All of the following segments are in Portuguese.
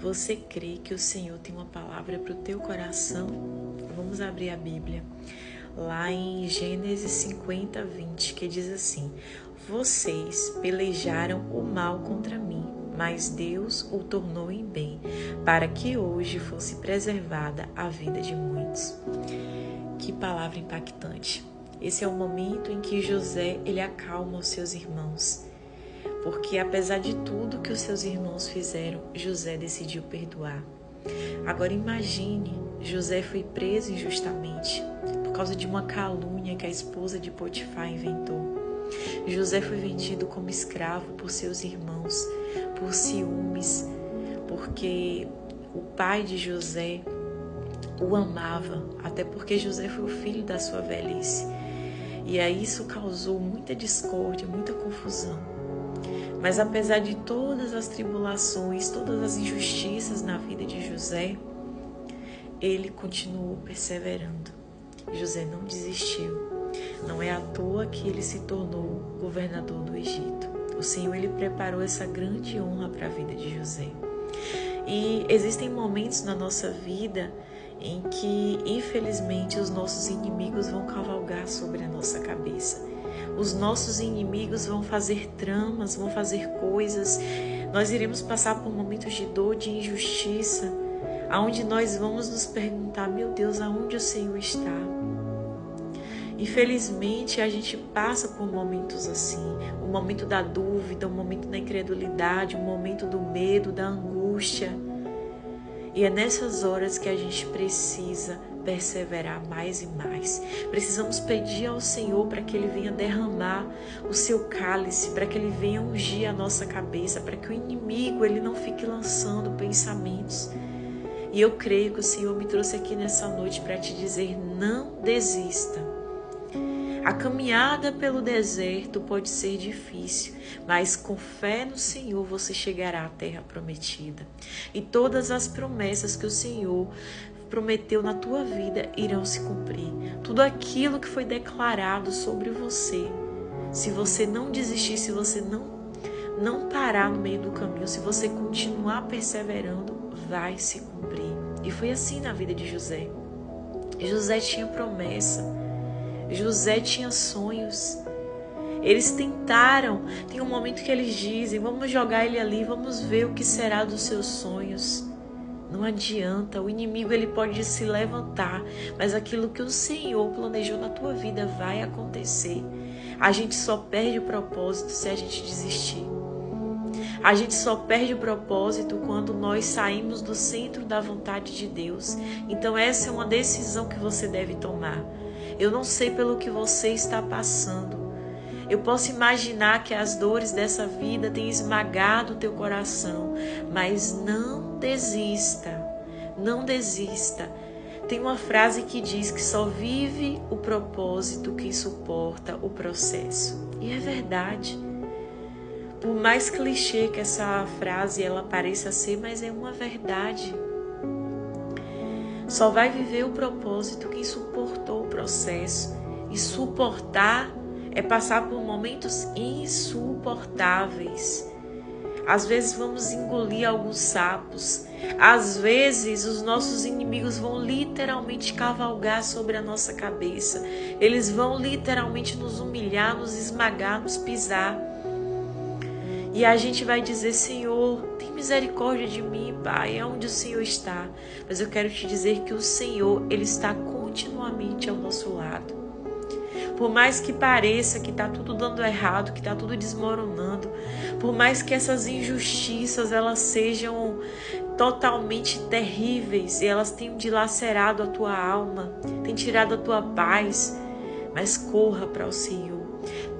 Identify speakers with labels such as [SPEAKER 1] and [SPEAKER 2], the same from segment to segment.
[SPEAKER 1] Você crê que o Senhor tem uma palavra para o teu coração? Vamos abrir a Bíblia. Lá em Gênesis 50, 20, que diz assim: vocês pelejaram o mal contra mim, mas Deus o tornou em bem, para que hoje fosse preservada a vida de muitos. Que palavra impactante. Esse é o momento em que José ele acalma os seus irmãos. Porque apesar de tudo que os seus irmãos fizeram, José decidiu perdoar. Agora imagine, José foi preso injustamente por causa de uma calúnia que a esposa de Potifar inventou. José foi vendido como escravo por seus irmãos, por ciúmes, porque o pai de José o amava, até porque José foi o filho da sua velhice. E aí isso causou muita discórdia, muita confusão. Mas apesar de todas as tribulações, todas as injustiças na vida de José, ele continuou perseverando. José não desistiu. Não é à toa que ele se tornou governador do Egito. O Senhor ele preparou essa grande honra para a vida de José. E existem momentos na nossa vida em que, infelizmente, os nossos inimigos vão cavalgar sobre a nossa cabeça. Os nossos inimigos vão fazer tramas, vão fazer coisas. Nós iremos passar por momentos de dor, de injustiça, aonde nós vamos nos perguntar: meu Deus, aonde o Senhor está? Infelizmente, a gente passa por momentos assim, o momento da dúvida, o momento da incredulidade, o momento do medo, da angústia. E é nessas horas que a gente precisa perseverar mais e mais. Precisamos pedir ao Senhor para que Ele venha derramar o seu cálice, para que Ele venha ungir a nossa cabeça, para que o inimigo ele não fique lançando pensamentos. E eu creio que o Senhor me trouxe aqui nessa noite para te dizer: não desista. A caminhada pelo deserto pode ser difícil, mas com fé no Senhor você chegará à terra prometida. E todas as promessas que o Senhor prometeu na tua vida irão se cumprir. Tudo aquilo que foi declarado sobre você, se você não desistir, se você não parar no meio do caminho, se você continuar perseverando, vai se cumprir. E foi assim na vida de José. José tinha promessa. José tinha sonhos. Eles tentaram. Tem um momento que eles dizem: vamos jogar ele ali, vamos ver o que será dos seus sonhos. Não adianta, o inimigo ele pode se levantar, mas aquilo que o Senhor planejou na tua vida vai acontecer. A gente só perde o propósito se a gente desistir. A gente só perde o propósito quando nós saímos do centro da vontade de Deus. Então essa é uma decisão que você deve tomar. Eu não sei pelo que você está passando. Eu posso imaginar que as dores dessa vida têm esmagado o teu coração, mas não desista, não desista. Tem uma frase que diz que só vive o propósito quem suporta o processo. E é verdade. Por mais clichê que essa frase ela pareça ser, mas é uma verdade. Só vai viver o propósito quem suportou o processo. E suportar é passar por momentos insuportáveis. Às vezes vamos engolir alguns sapos. Às vezes os nossos inimigos vão literalmente cavalgar sobre a nossa cabeça. Eles vão literalmente nos humilhar, nos esmagar, nos pisar. E a gente vai dizer: Senhor, tem misericórdia de mim, Pai, é onde o Senhor está. Mas eu quero te dizer que o Senhor, Ele está continuamente ao nosso lado. Por mais que pareça que está tudo dando errado, que está tudo desmoronando, por mais que essas injustiças elas sejam totalmente terríveis e elas tenham dilacerado a tua alma, tenham tirado a tua paz, mas corra para o Senhor.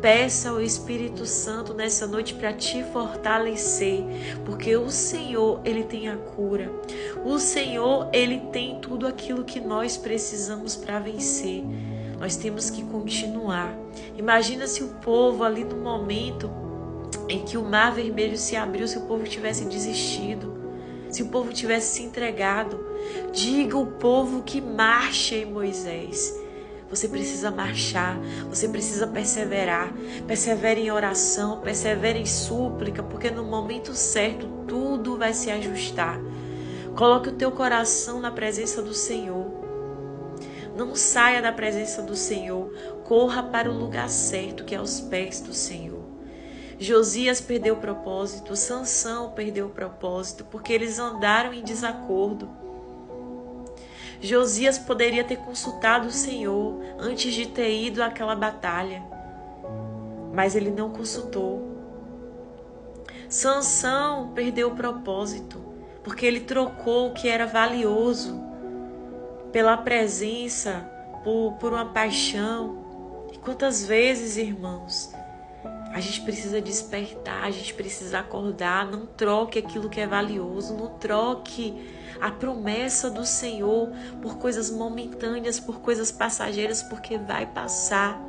[SPEAKER 1] Peça ao Espírito Santo nessa noite para te fortalecer, porque o Senhor, Ele tem a cura. O Senhor, Ele tem tudo aquilo que nós precisamos para vencer. Nós temos que continuar. Imagina se o povo ali no momento em que o mar vermelho se abriu, se o povo tivesse desistido, se o povo tivesse se entregado. Diga ao povo que marche em Moisés. você precisa marchar, você precisa perseverar. Persevere em oração, persevere em súplica, porque no momento certo tudo vai se ajustar. Coloque o teu coração na presença do Senhor. Não saia da presença do Senhor. Corra para o lugar certo, que é aos pés do Senhor. Josias perdeu o propósito, Sansão perdeu o propósito, porque eles andaram em desacordo. Josias poderia ter consultado o Senhor antes de ter ido àquela batalha, mas ele não consultou. Sansão perdeu o propósito, porque ele trocou o que era valioso pela presença, por uma paixão. E quantas vezes, irmãos, a gente precisa despertar, a gente precisa acordar. Não troque aquilo que é valioso, não troque a promessa do Senhor por coisas momentâneas, por coisas passageiras, porque vai passar.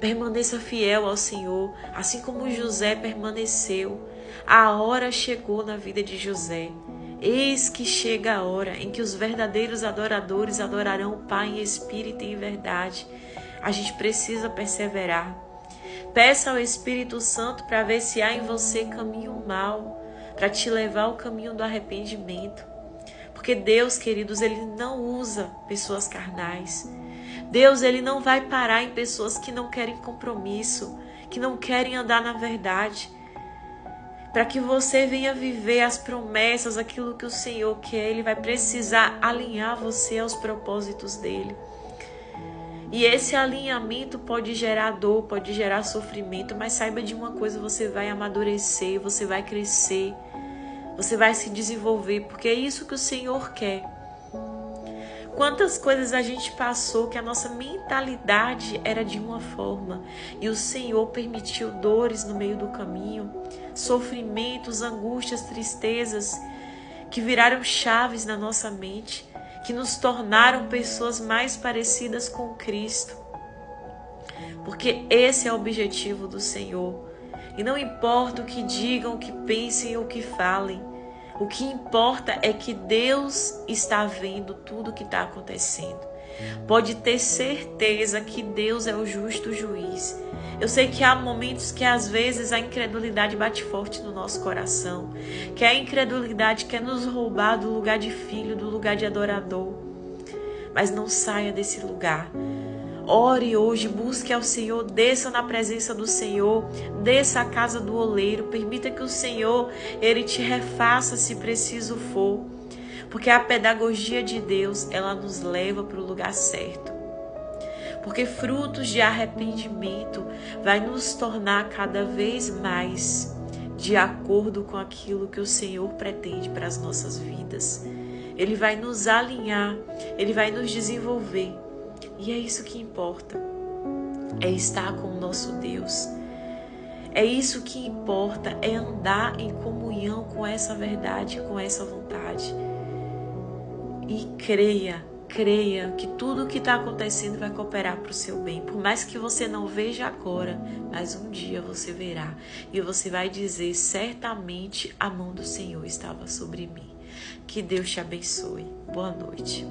[SPEAKER 1] Permaneça fiel ao Senhor, assim como José permaneceu. A hora chegou na vida de José. Eis que chega a hora em que os verdadeiros adoradores adorarão o Pai em espírito e em verdade. A gente precisa perseverar. Peça ao Espírito Santo para ver se há em você caminho mau, para te levar ao caminho do arrependimento. Porque Deus, queridos, Ele não usa pessoas carnais. Deus, Ele não vai parar em pessoas que não querem compromisso, que não querem andar na verdade. Para que você venha viver as promessas, aquilo que o Senhor quer, Ele vai precisar alinhar você aos propósitos dEle. E esse alinhamento pode gerar dor, pode gerar sofrimento, mas saiba de uma coisa, você vai amadurecer, você vai crescer, você vai se desenvolver, porque é isso que o Senhor quer. Quantas coisas a gente passou que a nossa mentalidade era de uma forma e o Senhor permitiu dores no meio do caminho, sofrimentos, angústias, tristezas que viraram chaves na nossa mente, que nos tornaram pessoas mais parecidas com Cristo. Porque esse é o objetivo do Senhor. E não importa o que digam, o que pensem ou o que falem. O que importa é que Deus está vendo tudo o que está acontecendo. Pode ter certeza que Deus é o justo juiz. Eu sei que há momentos que às vezes a incredulidade bate forte no nosso coração, que a incredulidade quer nos roubar do lugar de filho, do lugar de adorador. Mas não saia desse lugar. Ore hoje, busque ao Senhor, desça na presença do Senhor, desça à casa do oleiro, permita que o Senhor, Ele te refaça se preciso for. Porque a pedagogia de Deus, ela nos leva para o lugar certo. Porque frutos de arrependimento vai nos tornar cada vez mais de acordo com aquilo que o Senhor pretende para as nossas vidas. Ele vai nos alinhar, Ele vai nos desenvolver. E é isso que importa. É estar com o nosso Deus. É isso que importa, é andar em comunhão com essa verdade, com essa vontade. E creia que tudo o que está acontecendo vai cooperar para o seu bem. Por mais que você não veja agora, mas um dia você verá. E você vai dizer, certamente a mão do Senhor estava sobre mim. Que Deus te abençoe. Boa noite.